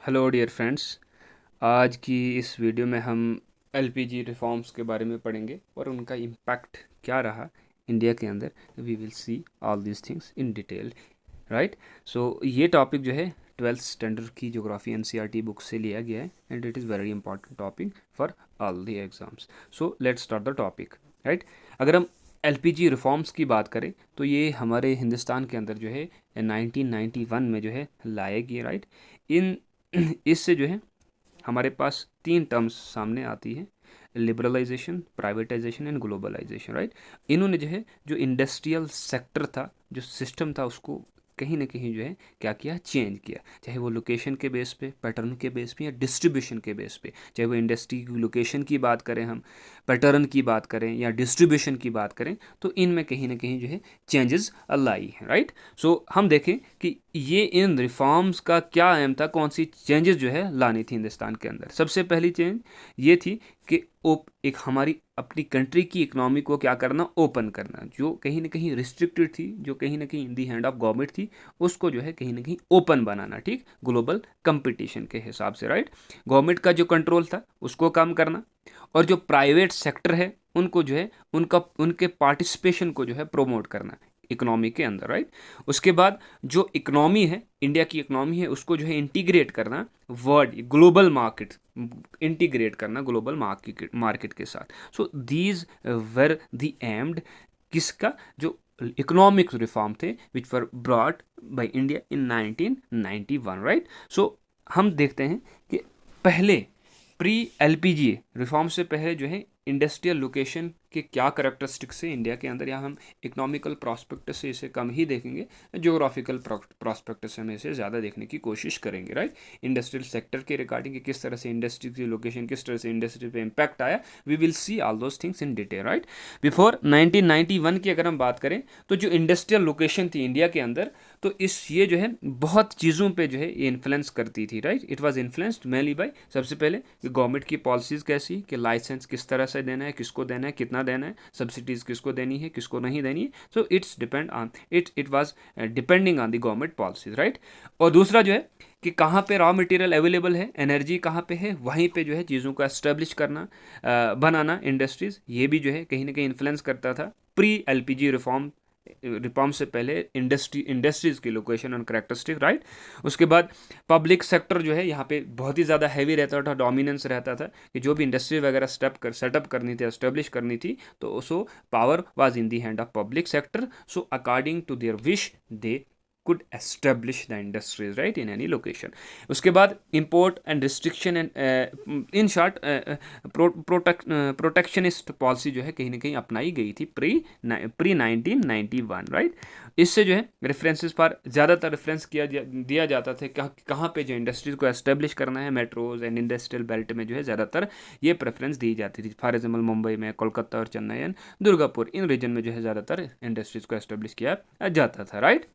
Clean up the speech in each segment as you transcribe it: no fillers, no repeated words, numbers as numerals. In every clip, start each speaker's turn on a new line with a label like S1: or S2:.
S1: Hello dear friends. आज की इस वीडियो में हम एलपीजी रिफॉर्म्स के बारे में पढ़ेंगे और उनका इम्पैक्ट क्या रहा इंडिया के अंदर। We will see all these things in detail, right. So ये टॉपिक जो है 12th स्टैंडर्ड की ज्योग्राफी एनसीईआरटी बुक से लिया गया है and it is very important topic for all the exams. So let's start the topic, right. अगर हम एलपीजी रिफॉर्म्स की बात करें तो ये हमारे हिंदुस्तान के अंदर जो है 1991 में जो है लाए गए, राइट। इन इससे जो है हमारे पास तीन टर्म्स सामने आती है: liberalisation, privatisation and globalisation, right. इन्होंने जो है जो इंडस्ट्रियल सेक्टर था, जो सिस्टम था, उसको कहीं ना कहीं जो है क्या किया, चेंज किया। चाहे वो लोकेशन के बेस पे, पैटर्न के बेस पे या डिस्ट्रीब्यूशन के बेस पे, चाहे वो इंडस्ट्री की लोकेशन की बात करें, हम पैटर्न की बात करें या डिस्ट्रीब्यूशन की बात करें, तो इनमें कहीं ना कहीं जो है चेंजेस लाई हैं, राइट। सो हम देखें कि ये इन रिफॉर्म्स का क्या एम था, कौन सी चेंजेस जो है लानी थी हिंदुस्तान के अंदर। सबसे पहली चेंज ये थी कि एक हमारी अपनी कंट्री की इकोनॉमी को क्या करना, ओपन करना। जो कहीं ना कहीं रिस्ट्रिक्टेड थी, जो कहीं ना कहीं इन दी हैंड ऑफ गवर्नमेंट थी, उसको जो है कहीं ना कहीं ओपन बनाना, ठीक, ग्लोबल कंपटीशन के हिसाब से, राइट। गवर्नमेंट का जो कंट्रोल था उसको कम करना, और जो प्राइवेट सेक्टर है उनको जो है उनके पार्टिसिपेशन को जो है प्रोमोट करना इकोनॉमी के अंदर, राइट। उसके बाद जो इकोनॉमी है, इंडिया की इकोनॉमी है, उसको जो है इंटीग्रेट करना वर्ल्ड ग्लोबल मार्केट, इंटीग्रेट करना ग्लोबल मार्केट के साथ। So these were the aimed किसका, जो इकोनॉमिक रिफॉर्म थे which were brought by India in 1991, right. So हम देखते हैं कि पहले प्री एलपीजी रिफॉर्म से पहले जो है इंडस्ट्रियल लोकेशन के क्या करेक्टरिस्टिक्स है इंडिया के अंदर, या हम इकोनॉमिकल प्रॉस्पेक्ट से इसे कम ही देखेंगे, ज्योग्राफिकल प्रॉस्पेक्ट से हम इसे ज़्यादा देखने की कोशिश करेंगे, राइट। इंडस्ट्रियल सेक्टर के रिगार्डिंग किस तरह से इंडस्ट्री की लोकेशन, किस तरह से इंडस्ट्री पे इम्पैक्ट आया, we will see all those things in detail, right. Before 1991 की अगर हम बात करें तो जो इंडस्ट्रियल लोकेशन थी इंडिया के अंदर, तो ये जो है बहुत चीज़ों पे जो है ये इन्फ्लुएंस करती थी, right. It was influenced mainly by, सबसे पहले गवर्नमेंट की पॉलिसीज़ कैसी, कि लाइसेंस किस तरह से देना है, किसको देना है, कितना देना है, सब्सिडीज़ किसको देनी है, किसको नहीं देनी है। So it's depend on it was depending on the government policies, right. और दूसरा जो है कि कहाँ पे रॉ मटेरियल अवेलेबल है, एनर्जी कहाँ पे है, वहीं पे जो है चीज़ों को एस्टेब्लिश करना, बनाना इंडस्ट्रीज़, ये भी जो है कहीं ना कहीं इन्फ्लुएंस करता था प्री एलपीजी रिफॉर्म से पहले इंडस्ट्रीज़ की लोकेशन एंड करेक्टरिस्टिक, राइट। उसके बाद पब्लिक सेक्टर जो है यहाँ पे बहुत ही ज़्यादा हैवी रहता था, डोमिनेंस रहता था, कि जो भी इंडस्ट्री वगैरह सेटअप करनी थी, एस्टेब्लिश करनी थी, तो so power was in the hand of public sector. So according to their wish they could establish the industries, right, in any location. उसके बाद import and restriction and in short protectionist policy जो है कहीं ना कहीं अपनाई गई थी प्री 1991, राइट। इससे जो है रेफरेंसेस पर ज़्यादातर रेफरेंस दिया जाता था कहाँ पे जो इंडस्ट्रीज को एस्टेब्लिश करना है, मेट्रोज एंड इंडस्ट्रियल बेल्ट में जो है ज़्यादातर ये प्रेफरेंस दी जाती थी। फॉर एग्जाम्पल मुंबई में, कोलकाता और चेन्नई एंड दुर्गापुर, इन रीजन में जो है ज़्यादातर इंडस्ट्रीज को एस्टेब्लिश किया जाता था, राइट।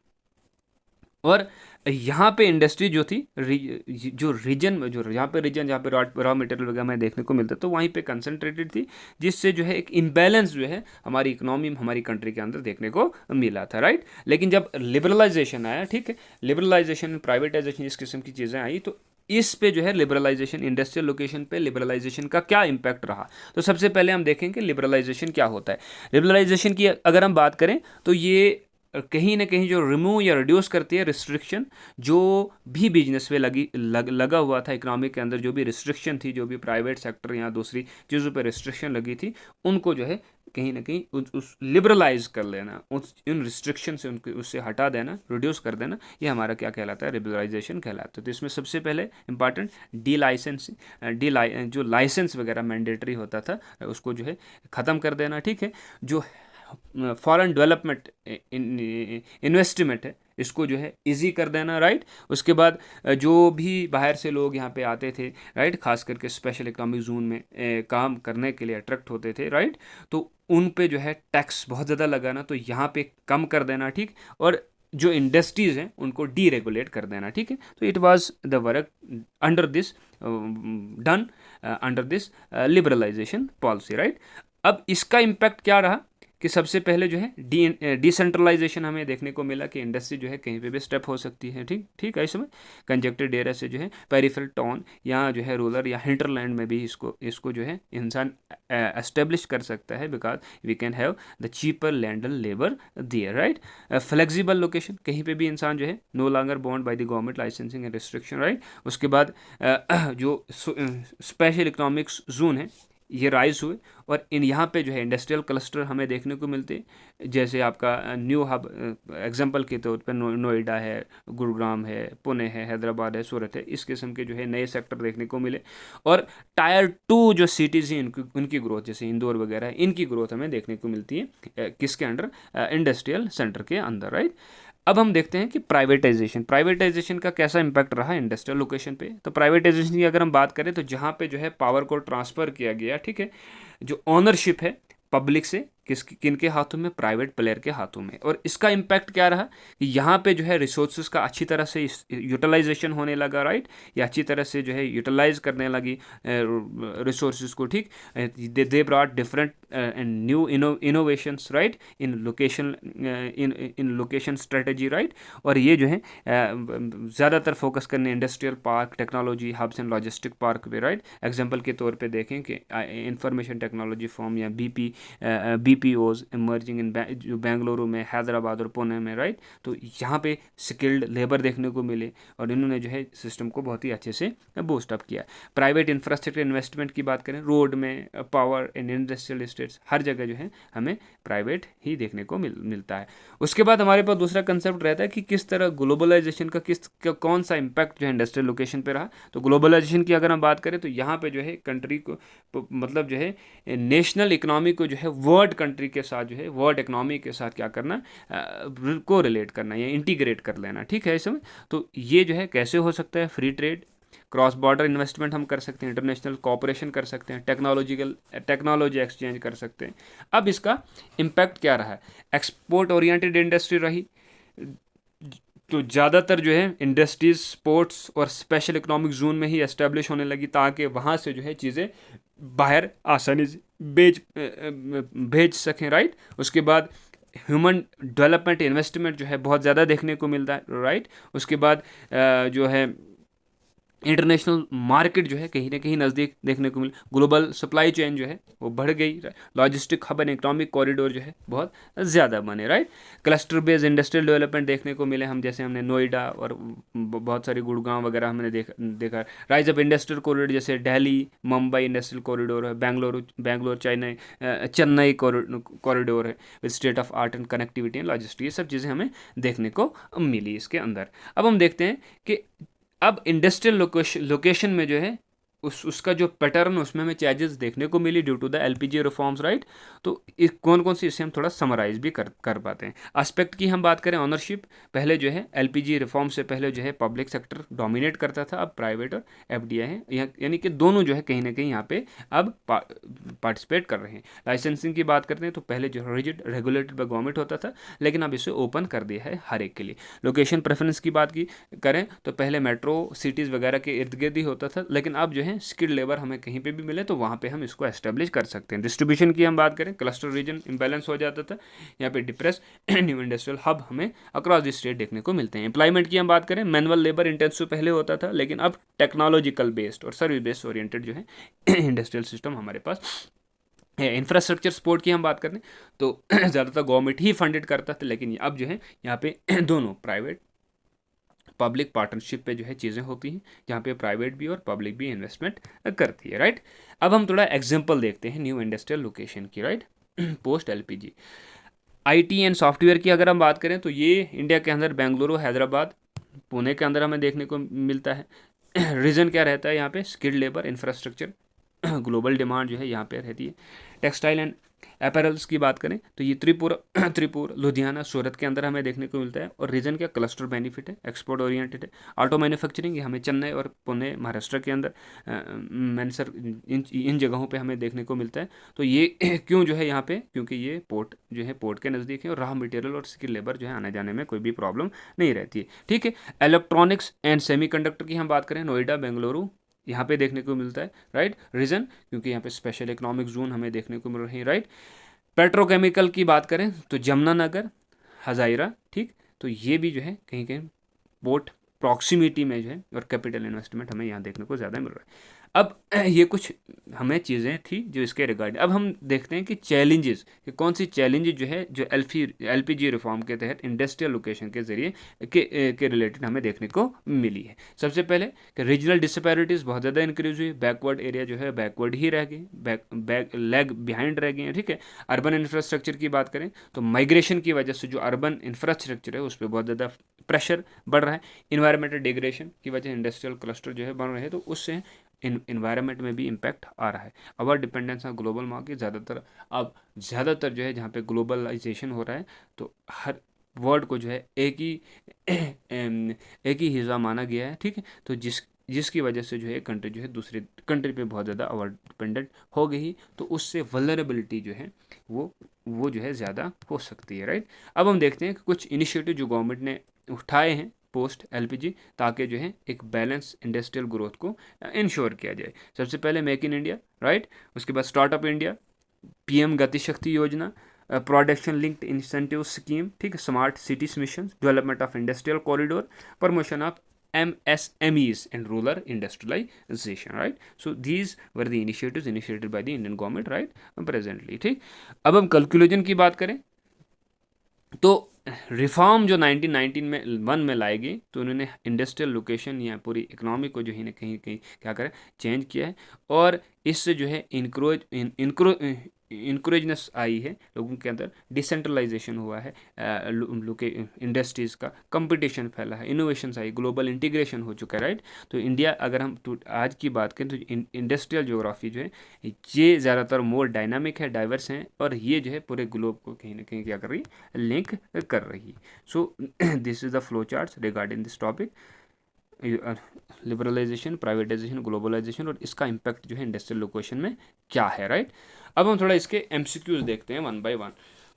S1: और यहाँ पे इंडस्ट्री जो थी, जो रीजन में, जो यहाँ पे रीजन जहाँ पे रॉ मटेरियल वगैरह में देखने को मिलता, तो वहीं पे कंसंट्रेटेड थी, जिससे जो है एक इम्बैलेंस जो है हमारी इकोनॉमी में, हमारी कंट्री के अंदर देखने को मिला था, राइट। लेकिन जब लिबरलाइजेशन आया, ठीक है, लिबरलाइजेशन, प्राइवेटाइजेशन, इस किस्म की चीज़ें आई, तो इस पे जो है लिबरलाइजेशन, इंडस्ट्रियल लोकेशन पे लिबरलाइजेशन का क्या इम्पैक्ट रहा। तो सबसे पहले हम देखेंगे लिबरलाइजेशन क्या होता है। लिबरलाइजेशन की अगर हम बात करें तो ये कहीं ना कहीं जो रिमूव या रिड्यूस करती है रिस्ट्रिक्शन, जो भी बिजनेस पे लगा हुआ था इकोनॉमी के अंदर, जो भी रिस्ट्रिक्शन थी, जो भी प्राइवेट सेक्टर या दूसरी चीज़ों पे रिस्ट्रिक्शन लगी थी, उनको जो है कहीं ना कहीं उस लिबरलाइज कर लेना, उन रिस्ट्रिक्शन से उससे हटा देना, रिड्यूस कर देना, ये हमारा क्या कहलाता है, लिबरलाइजेशन कहलाता है। तो इसमें सबसे पहले इंपॉर्टेंट जो लाइसेंस वगैरह मैंडेटरी होता था, उसको जो है ख़त्म कर देना, ठीक है। जो फॉरेन डेवलपमेंट इन्वेस्टमेंट है, इसको जो है इजी कर देना, राइट। उसके बाद जो भी बाहर से लोग यहाँ पे आते थे, राइट, खास करके स्पेशल इकोनॉमिक जोन में काम करने के लिए अट्रैक्ट होते थे, राइट, तो उन पे जो है टैक्स बहुत ज़्यादा लगाना, तो यहाँ पे कम कर देना, ठीक। और जो इंडस्ट्रीज़ हैं उनको डी रेगुलेट कर देना, ठीक है। तो it was the work under this under this liberalisation policy, right. अब इसका इम्पैक्ट क्या रहा कि सबसे पहले जो है डिसेंट्रलाइजेशन हमें देखने को मिला कि इंडस्ट्री जो है कहीं पे भी स्टेप हो सकती है, ठीक ठीक है। इसमें कंजेक्टेड एरिया से जो है पेरिफेरल टाउन या जो है रूरल या हिंटरलैंड में भी इसको इसको जो है इंसान एस्टेब्लिश कर सकता है, because we can have the cheaper land and labour there, right. Flexible location, कहीं पे भी इंसान जो है no longer bound by the government licensing and restriction, right. उसके बाद जो स्पेशल इकोनॉमिक्स जोन है ये राइज हुए, और इन यहाँ पे जो है इंडस्ट्रियल क्लस्टर हमें देखने को मिलते हैं, जैसे आपका न्यू हब एग्जांपल के तौर पर नोएडा है, गुरुग्राम है, पुणे है, हैदराबाद है, सूरत है, इस किस्म के जो है नए सेक्टर देखने को मिले। और टायर 2 जो सिटीज़ हैं उनकी ग्रोथ, जैसे इंदौर वगैरह है, इनकी ग्रोथ हमें देखने को मिलती है किसके अंडर, इंडस्ट्रियल सेंटर के अंदर, राइट। अब हम देखते हैं कि प्राइवेटाइजेशन का कैसा इंपैक्ट रहा इंडस्ट्रियल लोकेशन पे। तो प्राइवेटाइजेशन की अगर हम बात करें तो जहाँ पे जो है पावर को ट्रांसफ़र किया गया, ठीक है, जो ओनरशिप है पब्लिक से किनके हाथों में, प्राइवेट प्लेयर के हाथों में। और इसका इम्पैक्ट क्या रहा कि यहाँ पे जो है रिसोर्सेज का अच्छी तरह से यूटिलाइजेशन होने लगा, राइट, या अच्छी तरह से जो है यूटिलाइज करने लगी रिसोर्सेज को, ठीक। They brought different and new innovations, right, in location strategy, right. और ये जो है ज़्यादातर फोकस करने industrial park, technology hubs and logistic park पे, राइट। एग्जांपल के तौर पे देखें कि इंफॉर्मेशन टेक्नोलॉजी फॉर्म या बीपीओज इमर्जिंग इन जो बेंगलुरु में, हैदराबाद और पुणे में, राइट। तो यहाँ पे स्किल्ड लेबर देखने को मिले और इन्होंने जो है सिस्टम को बहुत ही अच्छे से बूस्ट अप किया। प्राइवेट इंफ्रास्ट्रक्चर इन्वेस्टमेंट की बात करें, रोड में, पावर एंड इंडस्ट्रियल इस्टेट्स, हर जगह जो है हमें प्राइवेट ही देखने को मिलता है। उसके बाद हमारे पास दूसरा कंसेप्ट रहता है कि किस तरह ग्लोबलाइजेशन का कौन सा इम्पैक्ट जो है इंडस्ट्रियल लोकेशन पे रहा। तो ग्लोबलाइजेशन की अगर हम बात करें तो यहाँ पे जो है कंट्री को मतलब जो है नेशनल इकोनॉमी को जो है वर्ल्ड कंट्री के साथ जो है वर्ल्ड इकोनॉमी के साथ क्या करना, को रिलेट करना या इंटीग्रेट कर लेना, ठीक है इसमें। तो ये जो है कैसे हो सकता है, free trade, cross border investment हम कर सकते हैं, इंटरनेशनल कोऑपरेशन कर सकते हैं, टेक्नोलॉजी एक्सचेंज कर सकते हैं। अब इसका इम्पैक्ट क्या रहा है, एक्सपोर्ट ओरिएंटेड इंडस्ट्री रही, तो ज़्यादातर जो है इंडस्ट्रीज स्पोर्ट्स और स्पेशल इकोनॉमिक जोन में ही एस्टेब्लिश होने लगी, ताकि वहाँ से जो है चीज़ें बाहर आसानी से भेज सकें, राइट। उसके बाद ह्यूमन डेवलपमेंट इन्वेस्टमेंट जो है बहुत ज़्यादा देखने को मिलता है, राइट। उसके बाद जो है इंटरनेशनल मार्केट जो है कहीं ना कहीं नज़दीक देखने को मिले, ग्लोबल सप्लाई चेन जो है वो बढ़ गई, logistic hub and economic corridor जो है बहुत ज़्यादा बने, right. Cluster based industrial development देखने को मिले हम, जैसे हमने नोएडा और बहुत सारी गुड़गांव वगैरह हमने देखा। राइज ऑफ इंडस्ट्रियल कॉरिडोर, जैसे दिल्ली मुंबई इंडस्ट्रियल कॉरिडोर है, बेंगलोर चेन्नई कॉरिडोर है with state of art and connectivity and logistic, ये सब चीज़ें हमें देखने को मिली इसके अंदर। अब हम देखते हैं कि अब इंडस्ट्रियल लोकेशन में जो है उसका जो पैटर्न, उसमें हमें चेंजेस देखने को मिली due to the LPG reforms, right. तो कौन कौन सी, इससे हम थोड़ा समराइज भी कर पाते हैं। एस्पेक्ट की हम बात करें, ऑनरशिप, पहले जो है एलपीजी रिफॉर्म से पहले जो है पब्लिक सेक्टर डोमिनेट करता था, अब प्राइवेट और एफडीआई है, यानी कि दोनों जो है कहीं ना कहीं यहाँ पे अब पार्टिसिपेट कर रहे हैं। लाइसेंसिंग की बात करते हैं तो पहले जो रिजिड रेगुलेटेड बाय गवर्नमेंट होता था, लेकिन अब इसे ओपन कर दिया है हर एक के लिए। लोकेशन प्रेफरेंस की बात की करें तो पहले मेट्रो सिटीज़ वगैरह के इर्द गिर्द ही होता था, लेकिन अब जो है स्किल्ड लेबर हमें कहीं पे भी मिले तो वहाँ पे हम इसको एस्टेब्लिश कर सकते हैं। डिस्ट्रीब्यूशन की हम बात करें, क्लस्टर रीजन इम्बैलेंस हो जाता था, यहाँ पे डिप्रेस न्यू इंडस्ट्रियल हब हमें अक्रॉस द स्टेट देखने को मिलते हैं। एम्प्लॉयमेंट की हम बात करें, मैनुअल लेबर इंटेंसिव पहले होता था, लेकिन अब टेक्नोलॉजिकल बेस्ड और सर्विस बेस्ड ओरिएंटेड जो है इंडस्ट्रियल सिस्टम हमारे पास है। इंफ्रास्ट्रक्चर सपोर्ट की हम बात करें तो ज़्यादातर गवर्नमेंट ही फंडेड करता था, लेकिन अब जो है यहाँ पे दोनों प्राइवेट पब्लिक पार्टनरशिप पे जो है चीज़ें होती हैं, जहाँ पे प्राइवेट भी और पब्लिक भी इन्वेस्टमेंट करती है, राइट। अब हम थोड़ा एग्जांपल देखते हैं न्यू इंडस्ट्रियल लोकेशन की, right. Post LPG IT and software की अगर हम बात करें तो ये इंडिया के अंदर बेंगलुरु, हैदराबाद, पुणे के अंदर हमें देखने को मिलता है। रीज़न क्या रहता है यहाँ पे, skilled labour, infrastructure, global demand जो है यहाँ पे रहती है। टेक्सटाइल एंड अपैरल्स की बात करें तो ये त्रिपुर, लुधियाना, सूरत के अंदर हमें देखने को मिलता है। और रीजन क्या, क्लस्टर बेनिफिट है, एक्सपोर्ट ओरिएंटेड है। ऑटो मैन्युफैक्चरिंग ये हमें चेन्नई और पुणे महाराष्ट्र के अंदर मैनसर इन जगहों पे हमें देखने को मिलता है। तो ये क्यों जो है यहाँ पे, क्योंकि ये पोर्ट जो है पोर्ट के नज़दीक है और रॉ मटेरियल और स्किल लेबर जो है आने जाने में कोई भी प्रॉब्लम नहीं रहती है, ठीक है। इलेक्ट्रॉनिक्स एंड सेमीकंडक्टर की हम बात करें, नोएडा, बेंगलुरु यहाँ पे देखने को मिलता है, राइट। रीज़न क्योंकि यहाँ पे स्पेशल इकोनॉमिक जोन हमें देखने को मिल रही है, राइट। पेट्रोकेमिकल की बात करें तो जमुनानगर, हजाइरा, ठीक, तो ये भी जो है कहीं कहीं पोर्ट प्रॉक्सिमिटी में जो है और कैपिटल इन्वेस्टमेंट हमें यहाँ देखने को ज़्यादा मिल रहा है। अब ये कुछ हमें चीज़ें थी जो इसके रिगार्डिंग। अब हम देखते हैं कि चैलेंजेस, कि कौन सी चैलेंजेस जो है जो एलपीजी रिफॉर्म के तहत इंडस्ट्रियल लोकेशन के जरिए के रिलेटेड हमें देखने को मिली है। सबसे पहले कि रीजनल डिस्पैरिटीज़ बहुत ज़्यादा इंक्रीज हुई, बैकवर्ड एरिया जो है बैकवर्ड ही रह गए, लैग बिहाइंड रह गए हैं, ठीक है। अर्बन इंफ्रास्ट्रक्चर की बात करें तो माइग्रेशन की वजह से जो अर्बन इंफ्रास्ट्रक्चर है उस पर बहुत ज़्यादा प्रेशर बढ़ रहा है। इन्वायरमेंटल डिग्रेडेशन की वजह इंडस्ट्रियल क्लस्टर जो है बन रहे हैं, तो उससे इन्वायरमेंट में भी इम्पैक्ट आ रहा है। अवर डिपेंडेंस ऑन ग्लोबल मार्केट, ज़्यादातर जो है जहाँ पे ग्लोबलाइजेशन हो रहा है तो हर वर्ल्ड को जो है एक ही हिस्सा माना गया है, ठीक है। तो जिसकी वजह से जो है कंट्री जो है दूसरी कंट्री पे बहुत ज़्यादा ओवर डिपेंडेंट हो गई, तो उससे वल्नरेबिलिटी जो है वो जो है ज़्यादा हो सकती है, राइट। अब हम देखते हैं कि कुछ इनिशिएटिव जो गवर्नमेंट ने उठाए हैं पोस्ट एलपीजी, ताकि जो है एक बैलेंस इंडस्ट्रियल ग्रोथ को इंश्योर किया जाए। सबसे पहले मेक इन इंडिया, राइट, उसके बाद स्टार्टअप इंडिया, पीएम गति शक्ति योजना, प्रोडक्शन लिंक्ड इंसेंटिव स्कीम, ठीक है, smart cities mission, development of industrial corridor, promotion of MSMEs and rural industrialization, right? So these were the initiatives initiated by the Indian government, right, presently, ठीक। अब हम calculation की बात करें तो reform जो 1991 में लाई गई, तो उन्होंने इंडस्ट्रियल लोकेशन या पूरी इकोनॉमी को जो है ना कहीं कहीं क्या करें चेंज किया है, और इससे जो है इंक्रोजनेस आई है लोगों के अंदर, डिसेंट्रलाइजेशन हुआ है, इंडस्ट्रीज़ का कंपटीशन फैला है, इनोवेशंस आई, ग्लोबल इंटीग्रेशन हो चुका है, राइट। तो इंडिया, अगर हम तो आज की बात करें तो इंडस्ट्रियल ज्योग्राफी जो है ये ज़्यादातर मोर डायनामिक है, डाइवर्स हैं, और ये जो है पूरे ग्लोब को कहीं ना कहीं क्या कर रही है, लिंक कर रही है। So this is the flow charts regarding this topic, liberalisation, privatisation, globalisation, और इसका इम्पैक्ट जो है इंडस्ट्रियल लोकेशन में क्या है, राइट। अब हम थोड़ा इसके एमसीक्यूज देखते हैं one by one.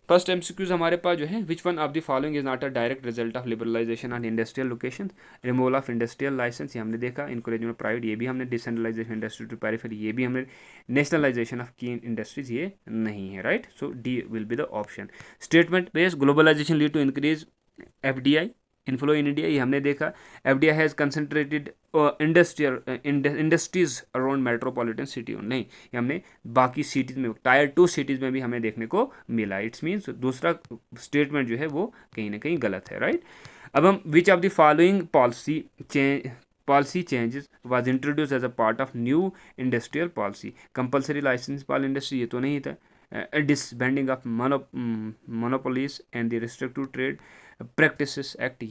S1: First MCQs हमारे पास जो है, which one of the following is not a direct result of liberalisation on industrial location, removal of industrial licence, ये हमने देखा, इंकरेजमेंट प्राइवेट, ये भी हमने, डिसेंट्रलाइजेशन इंडस्ट्री टू पेरिफेरी, ये भी हमने, नेशनलाइजेशन ऑफ की इंडस्ट्रीज, ये नहीं है, right. So D will be the option. Statement based globalisation lead to increase FDI inflow in India, ये हमने देखा। FDI has concentrated industries around metropolitan city, नहीं, ये हमने बाकी सिटीज़ में, टायर 2 सिटीज़ में भी हमें देखने को मिला। इट्स मीन्स दूसरा स्टेटमेंट जो है वो कहीं ना कहीं गलत है, राइट। अब हम, which of the following policy changes was introduce as a part of new industrial policy, compulsory licence for industry, ये तो नहीं था, disbanding of monopolies and the restrictive trade practices act,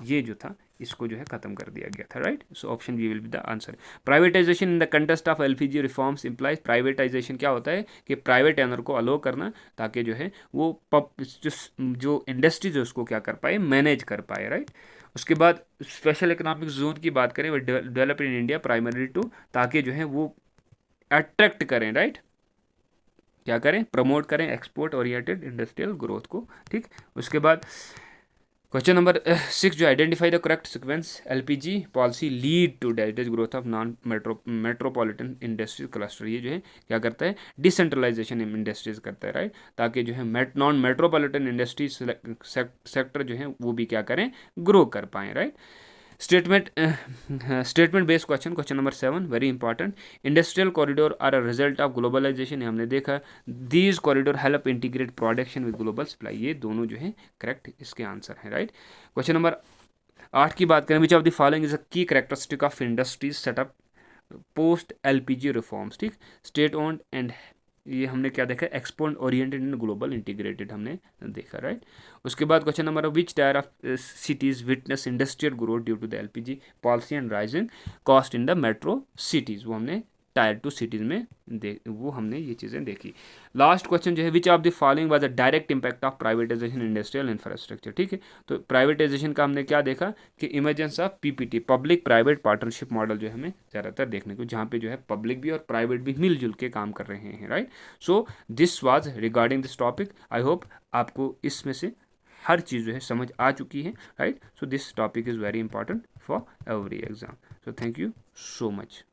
S1: ये जो था इसको जो है ख़त्म कर दिया गया था, right. So option B will be the answer. Privatisation in the contest of LPG reforms implies, privatisation क्या होता है कि प्राइवेट एनर को अलो करना, ताकि जो है वो जो इंडस्ट्रीज है उसको क्या कर पाए, मैनेज कर पाए, राइट। उसके बाद स्पेशल इकोनॉमिक जोन की बात करें, वो develop in India primary too, ताकि जो है वो अट्रैक्ट करें, राइट, क्या करें, प्रमोट करें एक्सपोर्ट ओरिएंटेड इंडस्ट्रियल ग्रोथ को, ठीक। उसके बाद क्वेश्चन नंबर 6 जो, identify the correct sequence LPG policy lead two days growth of non metropolitan industries cluster, ये जो है क्या करता है, डिसेंट्रलाइजेशन इंडस्ट्रीज करता है, राइट, ताकि जो है नॉन मेट्रोपॉलिटन इंडस्ट्रीज सेक्टर जो है वो भी क्या करें, ग्रो कर पाएँ, right. Statement based question number 7 very important, industrial corridor are a result of globalisation, हमने देखा, these corridor help integrate production with global supply, ये दोनों जो है करेक्ट इसके आंसर हैं, राइट। क्वेश्चन नंबर 8 की बात करें, which of the following is a key characteristic of industries setup post LPG reforms, ठीक, स्टेट ओन्ड एंड, ये हमने क्या देखा, export oriented and global integrated हमने देखा, राइट। उसके बाद question number, which tier of cities witness industrial growth due to the LPG policy and rising cost in the metro cities, वो हमने टायर 2 सिटीज़ में वो हमने ये चीज़ें देखी। लास्ट क्वेश्चन जो है, विच of the following was the direct impact of privatisation industrial infrastructure, ठीक है। तो प्राइवेटाइजेशन का हमने क्या देखा कि emergence of PPP, public private partnership model जो है हमें ज़्यादातर देखने को, जहाँ पे जो है पब्लिक भी और प्राइवेट भी मिलजुल के काम कर रहे हैं, right. So this was regarding this topic, I hope आपको इसमें से हर चीज़ जो है समझ आ चुकी है, right. So this topic is very important for every exam, so thank you so much.